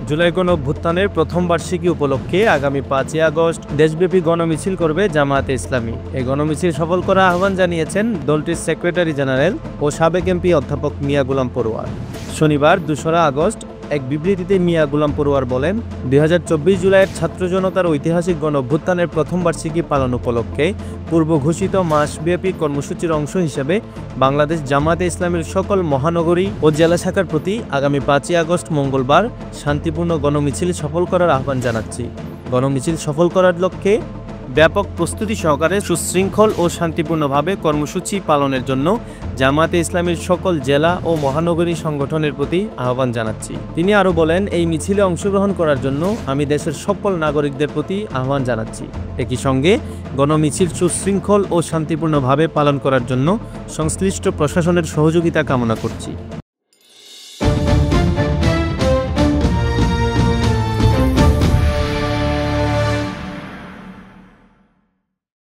জুলাই গণঅভ্যুত্থানের প্রথম বার্ষিকী উপলক্ষে আগামী 5ই আগস্ট দেশব্যাপী গণমিছিল করবে জামায়াতে ইসলামী। এই গণমিছিল সফল করার আহ্বান জানিয়েছেন দলটির সেক্রেটারি জেনারেল ও সাবেক এমপি অধ্যাপক মিয়া গোলাম পরোয়ার। শনিবার 2রা আগস্ট এক বিবৃতিতে মিয়া গোলাম পরোয়ার বলেন, 2024 জুলাইয়ের ছাত্র জনতার ঐতিহাসিক গণঅভ্যুত্থানের প্রথম বার্ষিকী পালন উপলক্ষে পূর্ব ঘোষিত মাসব্যাপী কর্মসূচির অংশ হিসেবে বাংলাদেশ জামায়াতে ইসলামীর সকল মহানগরী ও জেলা শাখার প্রতি আগামী 5ই আগস্ট মঙ্গলবার শান্তিপূর্ণ গণমিছিল সফল করার আহ্বান জানাচ্ছি। গণমিছিল সফল করার লক্ষ্যে ব্যাপক প্রস্তুতি সহকারে সুশৃঙ্খল ও শান্তিপূর্ণভাবে কর্মসূচি পালনের জন্য জামায়াতে ইসলামীর সকল জেলা ও মহানগরী সংগঠনের প্রতি আহ্বান জানাচ্ছি। তিনি আরও বলেন, এই মিছিলে অংশগ্রহণ করার জন্য আমি দেশের সকল নাগরিকদের প্রতি আহ্বান জানাচ্ছি। একই সঙ্গে গণমিছিল সুশৃঙ্খল ও শান্তিপূর্ণভাবে পালন করার জন্য সংশ্লিষ্ট প্রশাসনের সহযোগিতা কামনা করছি।